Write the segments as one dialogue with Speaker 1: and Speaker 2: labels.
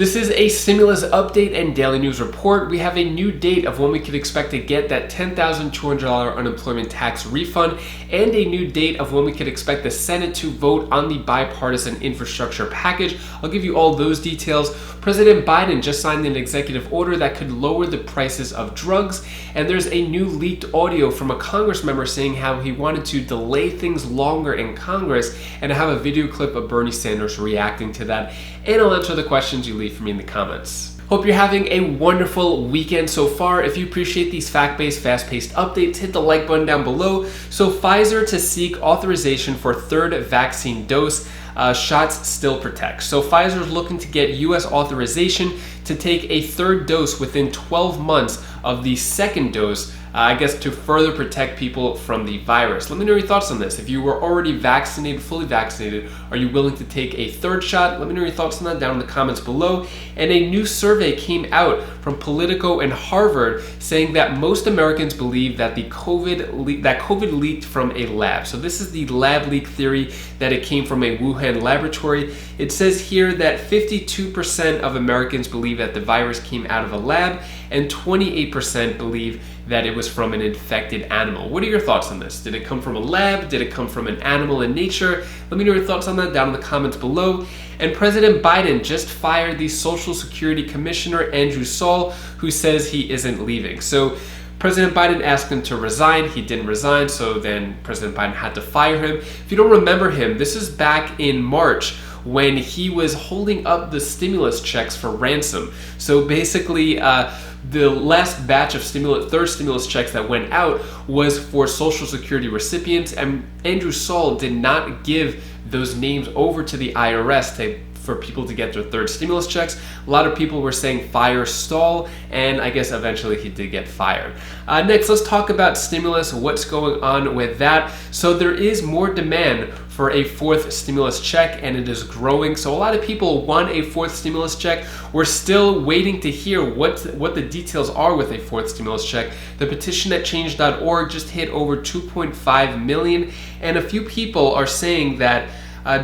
Speaker 1: This is a stimulus update and daily news report. We have a new date of when we could expect to get that $10,200 unemployment tax refund and a new date of when we could expect the Senate to vote on the bipartisan infrastructure package. I'll give you all those details. President Biden just signed an executive order that could lower the prices of drugs, and there's a new leaked audio from a Congress member saying how he wanted to delay things longer in Congress, and I have a video clip of Bernie Sanders reacting to that, and I'll answer the questions you leave for me in the comments. Hope you're having a wonderful weekend so far. If you appreciate these fact-based, fast-paced updates, hit the like button down below. So Pfizer to seek authorization for third vaccine dose. Shots still protect. So Pfizer is looking to get U.S. authorization to take a third dose within 12 months of the second dose, I guess to further protect people from the virus. Let me know your thoughts on this. If you were already vaccinated, fully vaccinated, are you willing to take a third shot? Let me know your thoughts on that down in the comments below. And a new survey came out from Politico and Harvard saying that most Americans believe that COVID leaked from a lab. So this is the lab leak theory, that it came from a Wuhan laboratory. It says here that 52% of Americans believe that the virus came out of a lab, and 28% believe that it was from an infected animal. What are your thoughts on this? Did it come from a lab? Did it come from an animal in nature? Let me know your thoughts on that down in the comments below. And President Biden just fired the Social Security Commissioner, Andrew Saul, who says he isn't leaving. So President Biden asked him to resign. He didn't resign, so then President Biden had to fire him. If you don't remember him, this is back in March when he was holding up the stimulus checks for ransom. So basically, the last batch of third stimulus checks that went out was for Social Security recipients, and Andrew Saul did not give those names over to the IRS for people to get their third stimulus checks. A lot of people were saying fire Saul, and I guess eventually he did get fired. Next, let's talk about stimulus, what's going on with that. So there is more demand for a fourth stimulus check, and it is growing. So a lot of people want a fourth stimulus check. We're still waiting to hear what the details are with a fourth stimulus check. The petition at change.org just hit over 2.5 million, and a few people are saying that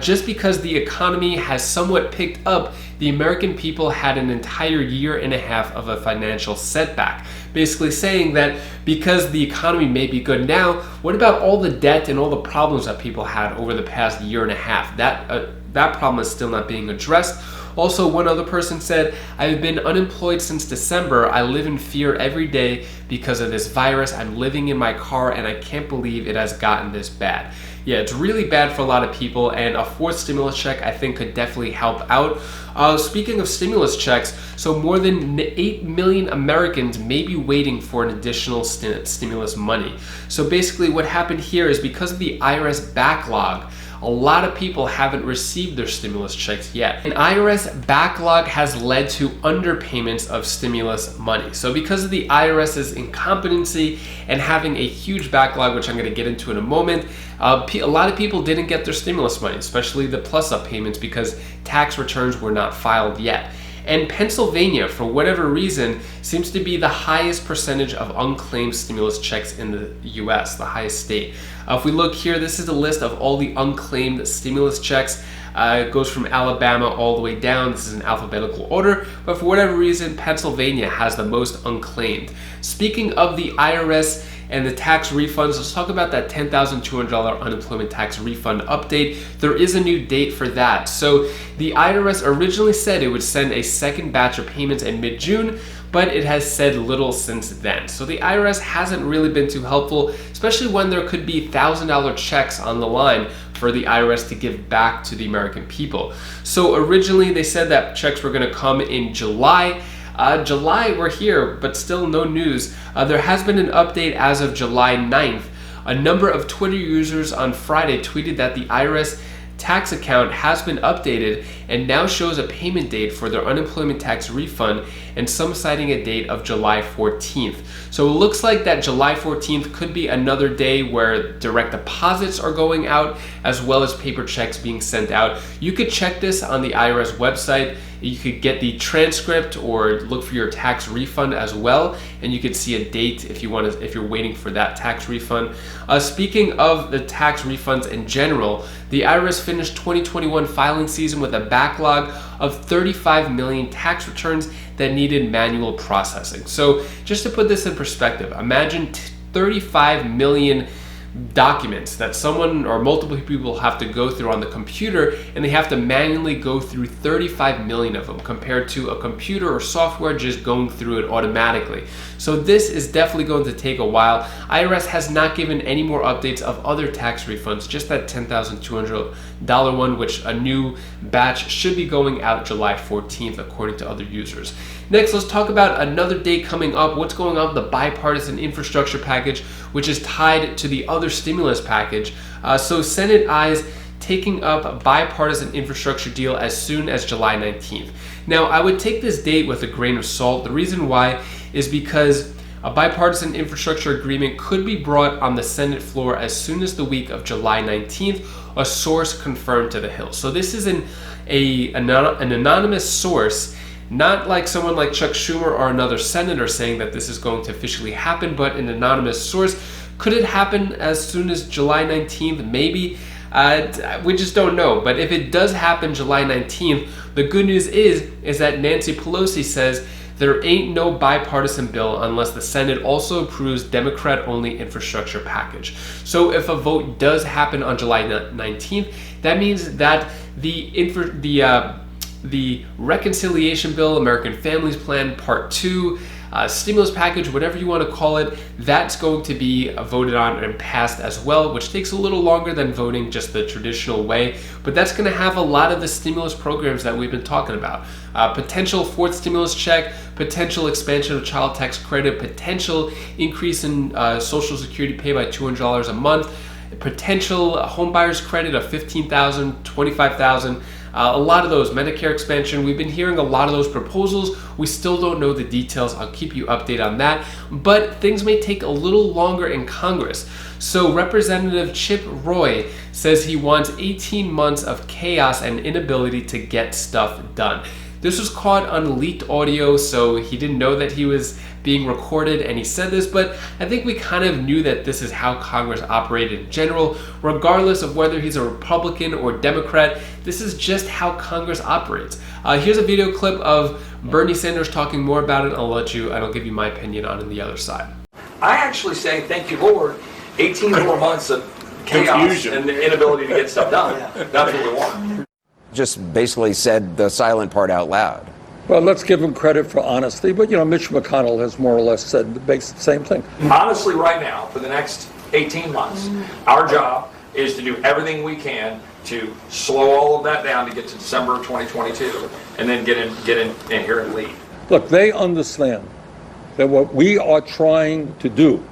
Speaker 1: just because the economy has somewhat picked up, the American people had an entire year and a half of a financial setback. Basically saying that because the economy may be good now, what about all the debt and all the problems that people had over the past year and a half? That problem is still not being addressed. Also, one other person said, I've been unemployed since December. I live in fear every day because of this virus. I'm living in my car and I can't believe it has gotten this bad. Yeah, it's really bad for a lot of people, and a fourth stimulus check I think could definitely help out. Speaking of stimulus checks, so more than 8 million Americans may be waiting for an additional stimulus money. So basically what happened here is because of the IRS backlog, a lot of people haven't received their stimulus checks yet. An IRS backlog has led to underpayments of stimulus money. So because of the IRS's incompetency and having a huge backlog, which I'm going to get into in a moment, a lot of people didn't get their stimulus money, especially the plus-up payments, because tax returns were not filed yet. And Pennsylvania, for whatever reason, seems to be the highest percentage of unclaimed stimulus checks in the US, the highest state. If we look here, this is the list of all the unclaimed stimulus checks. It goes from Alabama all the way down. This is in alphabetical order, but for whatever reason, Pennsylvania has the most unclaimed. Speaking of the IRS and the tax refunds, let's talk about that $10,200 unemployment tax refund update. There is a new date for that. So the IRS originally said it would send a second batch of payments in mid-June, but it has said little since then. So the IRS hasn't really been too helpful, especially when there could be $1,000 checks on the line for the IRS to give back to the American people. So originally they said that checks were gonna come in July. July, we're here, but still no news. There has been an update as of July 9th. A number of Twitter users on Friday tweeted that the IRS tax account has been updated and now shows a payment date for their unemployment tax refund, and some citing a date of July 14th. So it looks like that July 14th could be another day where direct deposits are going out as well as paper checks being sent out. You could check this on the IRS website. You could get the transcript or look for your tax refund as well, and you could see a date if you're waiting for that tax refund. Speaking of the tax refunds in general, the IRS finished 2021 filing season with a backlog of 35 million tax returns that needed manual processing. So just to put this in perspective, imagine 35 million documents that someone or multiple people have to go through on the computer, and they have to manually go through 35 million of them compared to a computer or software just going through it automatically. So this is definitely going to take a while. IRS has not given any more updates of other tax refunds, just that $10,200 one, which a new batch should be going out July 14th according to other users. Next, let's talk about another date coming up. What's going on with the bipartisan infrastructure package, which is tied to the other stimulus package. So Senate eyes taking up a bipartisan infrastructure deal as soon as July 19th. Now, I would take this date with a grain of salt. The reason why is because a bipartisan infrastructure agreement could be brought on the Senate floor as soon as the week of July 19th, a source confirmed to the Hill. So this is an anonymous source, not like someone like Chuck Schumer or another senator saying that this is going to officially happen, but an anonymous source. Could it happen as soon as July 19th? Maybe. We just don't know. But if it does happen July 19th, the good news is that Nancy Pelosi says there ain't no bipartisan bill unless the Senate also approves Democrat-only infrastructure package. So if a vote does happen on July 19th, that means that the reconciliation bill, American Families Plan Part 2, stimulus package, whatever you want to call it, that's going to be voted on and passed as well, which takes a little longer than voting just the traditional way, but that's going to have a lot of the stimulus programs that we've been talking about. Potential fourth stimulus check, potential expansion of child tax credit, potential increase in Social Security pay by $200 a month, potential home buyers credit of $15,000, $25,000. A lot of those, Medicare Expansion, we've been hearing a lot of those proposals. We still don't know the details. I'll keep you updated on that. But things may take a little longer in Congress. So Representative Chip Roy says he wants 18 months of chaos and inability to get stuff done. This was caught on leaked audio, so he didn't know that he was being recorded and he said this, but I think we kind of knew that this is how Congress operated in general. Regardless of whether he's a Republican or Democrat, this is just how Congress operates. Here's a video clip of Bernie Sanders talking more about it. I'll give you my opinion on the other side.
Speaker 2: I actually say, thank you, Lord, 18 more months of chaos confusion and the inability to get stuff done. That's what we want.
Speaker 3: Just basically said the silent part out loud.
Speaker 4: Well, let's give him credit for honesty, but Mitch McConnell has more or less said the same thing.
Speaker 2: Honestly, right now, for the next 18 months, our job is to do everything we can to slow all of that down to get to December of 2022, and then get in here and lead.
Speaker 4: Look, they understand that what we are trying to do,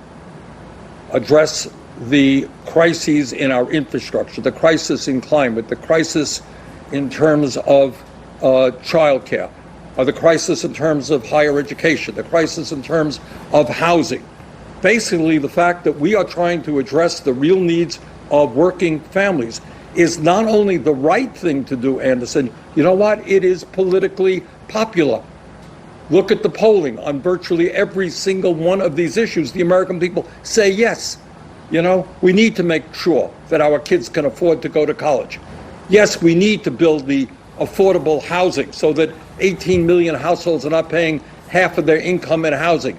Speaker 4: address the crises in our infrastructure, the crisis in climate, the crisis in terms of childcare, the crisis in terms of higher education, the crisis in terms of housing. Basically, the fact that we are trying to address the real needs of working families is not only the right thing to do, Anderson, you know what? It is politically popular. Look at the polling on virtually every single one of these issues. The American people say yes. We need to make sure that our kids can afford to go to college. Yes, we need to build the affordable housing so that 18 million households are not paying half of their income in housing.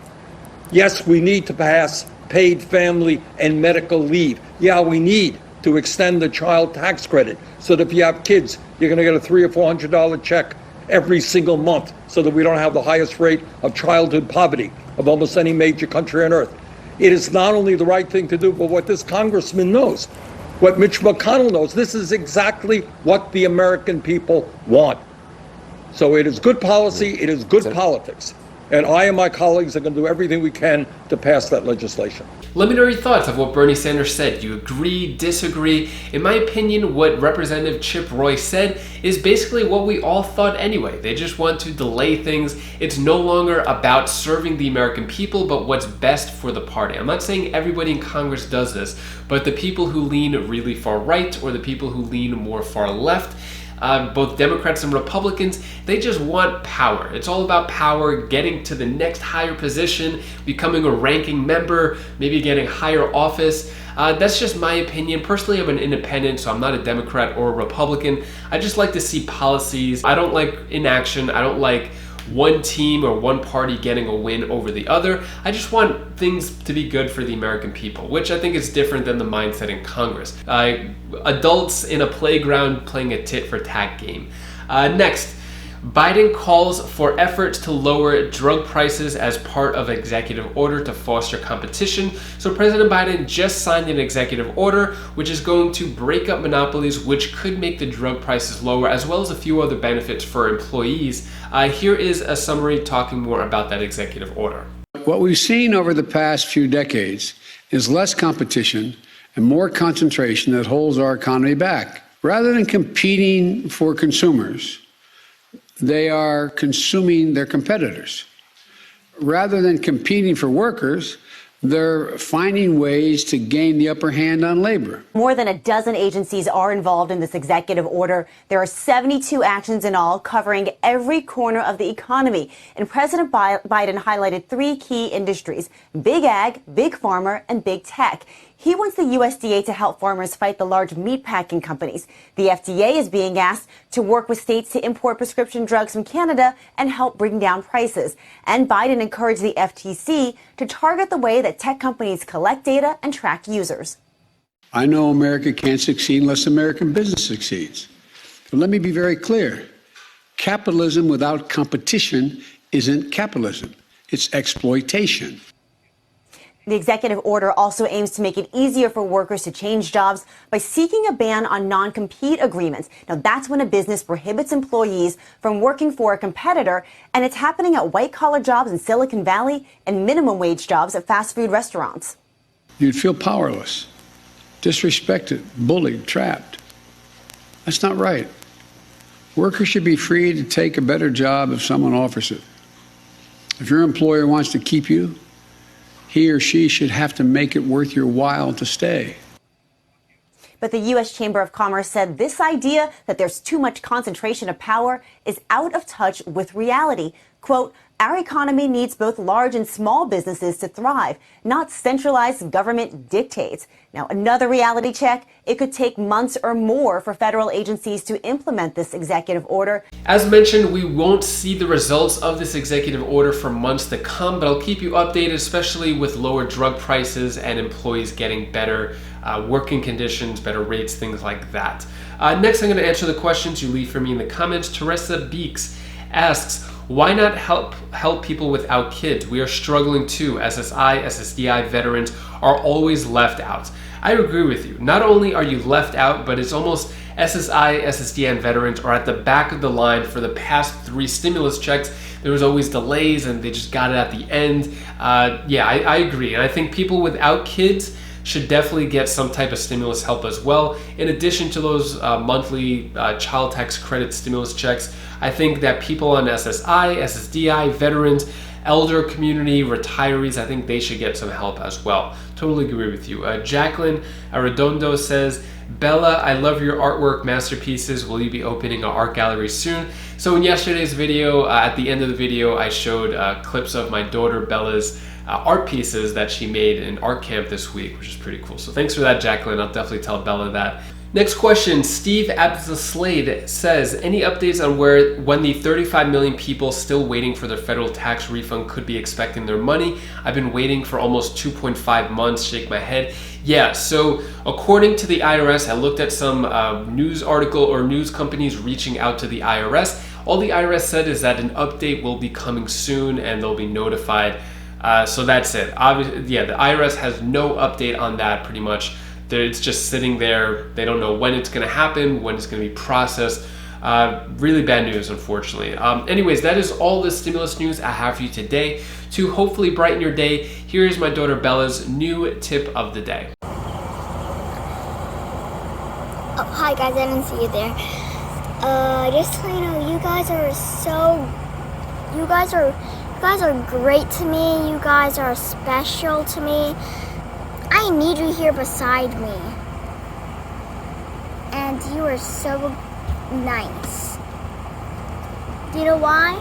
Speaker 4: Yes, we need to pass paid family and medical leave. Yeah, we need to extend the child tax credit so that if you have kids, you're going to get a $300 or $400 check every single month so that we don't have the highest rate of childhood poverty of almost any major country on earth. It is not only the right thing to do, but what this congressman knows, what Mitch McConnell knows, this is exactly what the American people want. So it is good policy, it is good politics. And I and my colleagues are going to do everything we can to pass that legislation.
Speaker 1: Let me know your thoughts of what Bernie Sanders said. Do you agree, disagree? In my opinion, what Representative Chip Roy said is basically what we all thought anyway. They just want to delay things. It's no longer about serving the American people, but what's best for the party. I'm not saying everybody in Congress does this, but the people who lean really far right or the people who lean more far left, both Democrats and Republicans, they just want power. It's all about power, getting to the next higher position, becoming a ranking member, maybe getting higher office. That's just my opinion. Personally, I'm an independent, so I'm not a Democrat or a Republican. I just like to see policies. I don't like inaction. I don't like one team or one party getting a win over the other. I just want things to be good for the American people, which I think is different than the mindset in Congress. Adults in a playground playing a tit for tat game. Next, Biden calls for efforts to lower drug prices as part of executive order to foster competition. So President Biden just signed an executive order which is going to break up monopolies, which could make the drug prices lower, as well as a few other benefits for employees. Here is a summary talking more about that executive order.
Speaker 5: What we've seen over the past few decades is less competition and more concentration that holds our economy back. Rather than competing for consumers, they are consuming their competitors. Rather than competing for workers, they're finding ways to gain the upper hand on labor.
Speaker 6: More than a dozen agencies are involved in this executive order. There are 72 actions in all, covering every corner of the economy. And President Biden highlighted three key industries: big ag, big pharma, and big tech. He wants the USDA to help farmers fight the large meatpacking companies. The FDA is being asked to work with states to import prescription drugs from Canada and help bring down prices. And Biden encouraged the FTC to target the way that tech companies collect data and track users.
Speaker 5: I know America can't succeed unless American business succeeds. But let me be very clear. Capitalism without competition isn't capitalism. It's exploitation.
Speaker 6: The executive order also aims to make it easier for workers to change jobs by seeking a ban on non-compete agreements. Now, that's when a business prohibits employees from working for a competitor, and it's happening at white-collar jobs in Silicon Valley and minimum wage jobs at fast food restaurants.
Speaker 5: You'd feel powerless, disrespected, bullied, trapped. That's not right. Workers should be free to take a better job if someone offers it. If your employer wants to keep you, he or she should have to make it worth your while to stay.
Speaker 6: But the U.S. Chamber of Commerce said this idea that there's too much concentration of power is out of touch with reality. Quote, "Our economy needs both large and small businesses to thrive, not centralized government dictates." Now, another reality check: it could take months or more for federal agencies to implement this executive order.
Speaker 1: As mentioned, we won't see the results of this executive order for months to come, but I'll keep you updated, especially with lower drug prices and employees getting better working conditions, better rates, things like that. Next, I'm going to answer the questions you leave for me in the comments. Teresa Beeks asks, why not help people without kids? We are struggling too. SSI, SSDI veterans are always left out. I agree with you. Not only are you left out, but it's almost SSI, SSDI, and veterans are at the back of the line for the past 3 stimulus checks. There was always delays and they just got it at the end. Yeah, I agree. And I think people without kids should definitely get some type of stimulus help as well. In addition to those monthly child tax credit stimulus checks, I think that people on SSI, SSDI, veterans, elder community, retirees, I think they should get some help as well. Totally agree with you. Jacqueline Arredondo says, Bella, I love your artwork masterpieces. Will you be opening an art gallery soon? So in yesterday's video, at the end of the video, I showed clips of my daughter Bella's art pieces that she made in art camp this week, which is pretty cool. So thanks for that, Jacqueline. I'll definitely tell Bella that. Next question, Steve Abdulslade says, any updates on when the 35 million people still waiting for their federal tax refund could be expecting their money? I've been waiting for almost 2.5 months, shake my head. Yeah, so according to the IRS, I looked at some news article or news companies reaching out to the IRS. All the IRS said is that an update will be coming soon and they'll be notified. So that's it. Obviously, yeah, the IRS has no update on that pretty much. It's just sitting there. They don't know when it's going to happen, when it's going to be processed. Really bad news, unfortunately. Anyways, that is all the stimulus news I have for you today. To hopefully brighten your day, here is my daughter Bella's new tip of the day.
Speaker 7: Oh, hi guys, I didn't see you there. Just so you know, you guys are great to me. You guys are special to me. I need you here beside me. And you are so nice. Do you know why?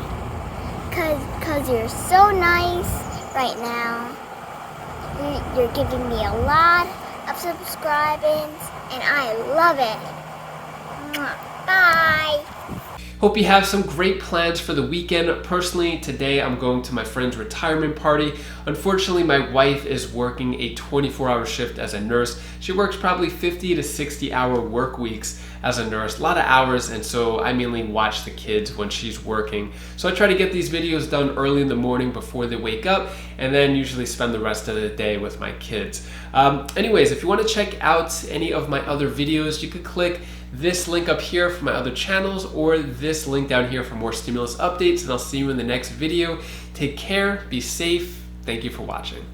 Speaker 7: Cause you're so nice right now. You're giving me a lot of subscribers, and I love it. Bye.
Speaker 1: Hope you have some great plans for the weekend. Personally, today I'm going to my friend's retirement party. Unfortunately, my wife is working a 24-hour shift as a nurse. She works probably 50 to 60-hour work weeks as a nurse, a lot of hours, and so I mainly watch the kids when she's working. So I try to get these videos done early in the morning before they wake up, and then usually spend the rest of the day with my kids. Anyways, if you want to check out any of my other videos, you could click this link up here for my other channels, or this link down here for more stimulus updates, and I'll see you in the next video. Take care, be safe, thank you for watching.